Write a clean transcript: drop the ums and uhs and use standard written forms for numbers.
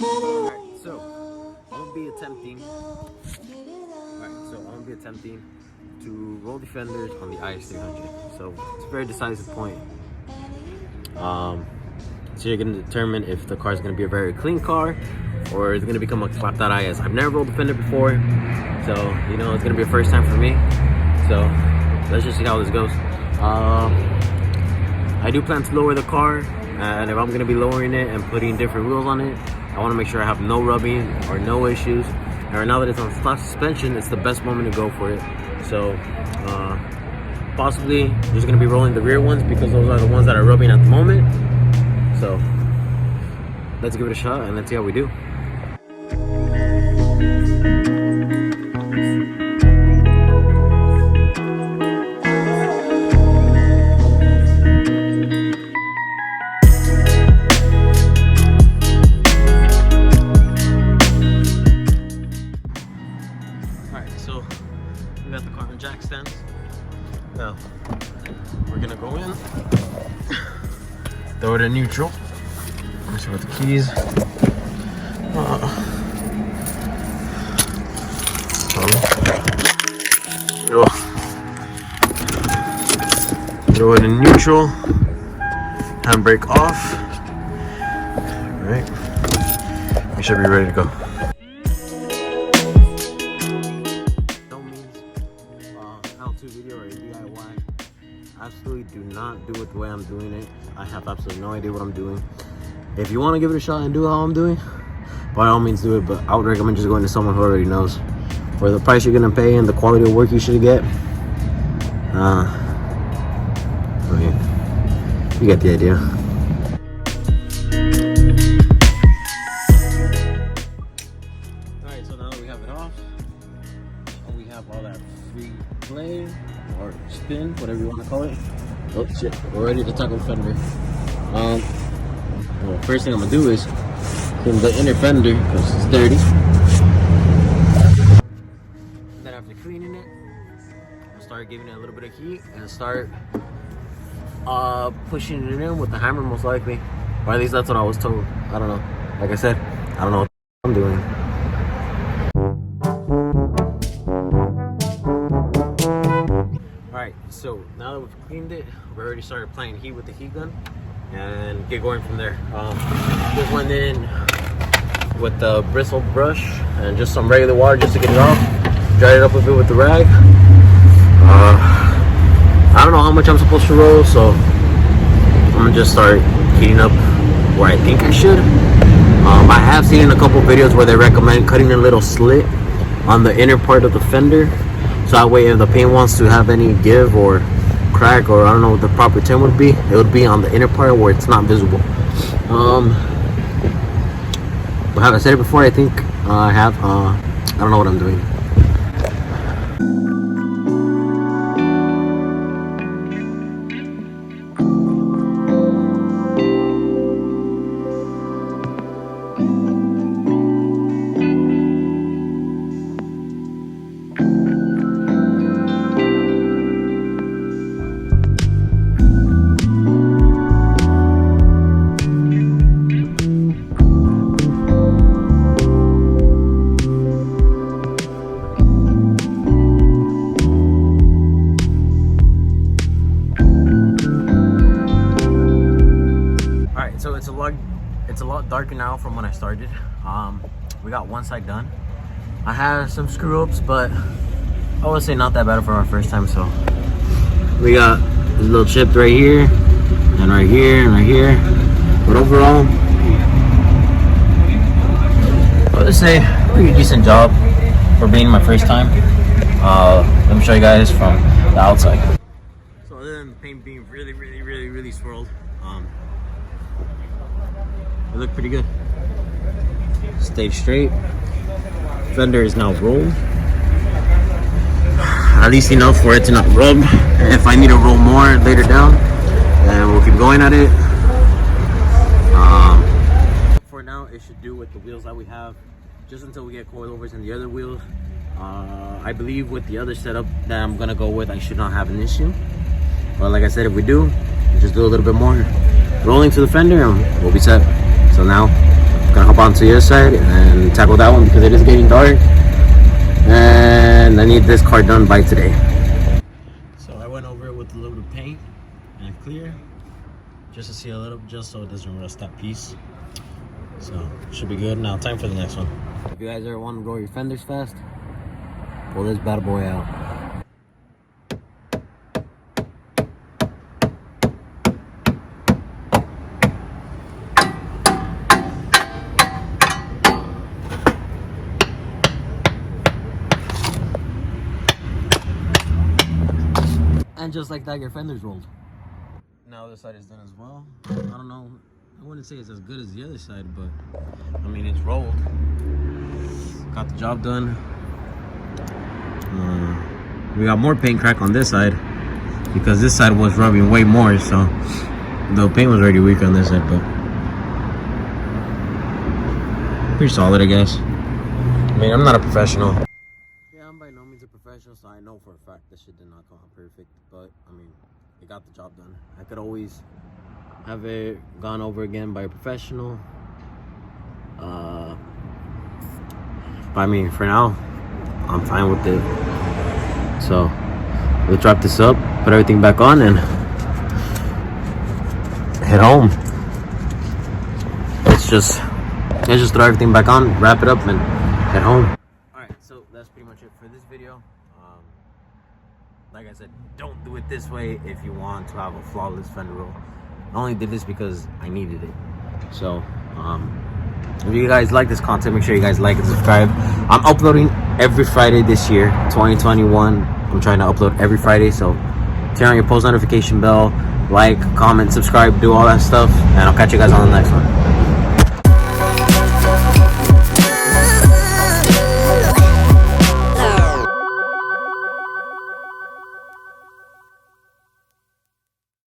I'm gonna be attempting to roll the fenders on the IS300. So it's a very decisive point. So you're gonna determine if the car is gonna be a very clean car or it's gonna become a clapped out IS. I've never rolled the fender before, so you know it's gonna be a first time for me. So let's just see how this goes. I do plan to lower the car, and if I'm gonna be lowering it and putting different wheels on it, I want to make sure I have no rubbing or no issues. And right now that it's on stock suspension, it's the best moment to go for it. So possibly just gonna be rolling the rear ones because those are the ones that are rubbing at the moment. So let's give it a shot and let's see how we do. So we got the car on jack stands. Now we're gonna go in, throw it in neutral. Let's see with the keys. Throw it in neutral. Handbrake off. All right, we should be ready to go. Video or a DIY. Absolutely do not do it the way I'm doing it. I have absolutely no idea what I'm doing. If you want to give it a shot and do it how I'm doing, by all means do it, but I would recommend just going to someone who already knows. For the price you're gonna pay and the quality of work you should get, you get the idea. Alright, so now that we have it off, we have all that free play or spin, whatever you want to call it. Oh shit, we're ready to tackle fender. Well, first thing I'm gonna do is clean the inner fender because it's dirty. Then after cleaning it, I'll start giving it a little bit of heat and start pushing it in with the hammer, most likely, or at least that's what I was told. I don't know. Like I said, I don't know what I'm doing. Alright, so now that we've cleaned it, we already started applying heat with the heat gun and get going from there. Just went in with the bristle brush and just some regular water just to get it off. Dried it up a bit with the rag. I don't know how much I'm supposed to roll, so I'm gonna just start heating up where I think I should. I have seen in a couple videos where they recommend cutting a little slit on the inner part of the fender. So that way if the paint wants to have any give or crack, or I don't know what the proper term would be, it would be on the inner part where it's not visible. But have I said it before? I think I have. I don't know what I'm doing. So it's a lot darker now from when I started. We got one side done. I had some screw ups, but I would say not that bad for our first time. So we got this little chip right here, and right here, and right here. But overall, I would say pretty decent job for being my first time. Let me show you guys from the outside. So other than the paint being really swirled, it looked pretty good. Stayed straight. Fender is now rolled. At least enough for it to not rub. If I need to roll more later down, then we'll keep going at it. For now, it should do with the wheels that we have, just until we get coilovers in the other wheels. I believe with the other setup that I'm gonna go with, I should not have an issue. But like I said, if we do, we'll just do a little bit more rolling to the fender and we'll be set. So now Gonna hop onto the other side and tackle that one because it is getting dark. And I need this car done by today. So I went over it with a little bit of paint and clear, just to see a little, just so it doesn't rust that piece. So should be good. Now time for the next one. If you guys ever want to grow your fenders fast, pull this bad boy out. And just like that, your fender's rolled. Now this side is done as well. I don't know, I wouldn't say it's as good as the other side, but I mean, it's rolled. Got the job done. We got more paint crack on this side because this side was rubbing way more, so the paint was already weak on this side, but pretty solid, I guess. I mean, I'm not a professional. Yeah, I'm by no means a professional, so I know for a fact this shit did not come out perfect, but I mean, it got the job done. I could always have it gone over again by a professional. But I mean, for now, I'm fine with it. So we'll wrap this up, put everything back on, and head home. Let's just throw everything back on, wrap it up, and head home. Alright, so that's pretty much it for this video. Like I said, don't do it this way if you want to have a flawless fender roll. I only did this because I needed it. So if you guys like this content, make sure you guys like and subscribe. I'm uploading every Friday this year, 2021. I'm trying to upload every Friday, so turn on your post notification bell, like, comment, subscribe, do all that stuff, and I'll catch you guys on the next one.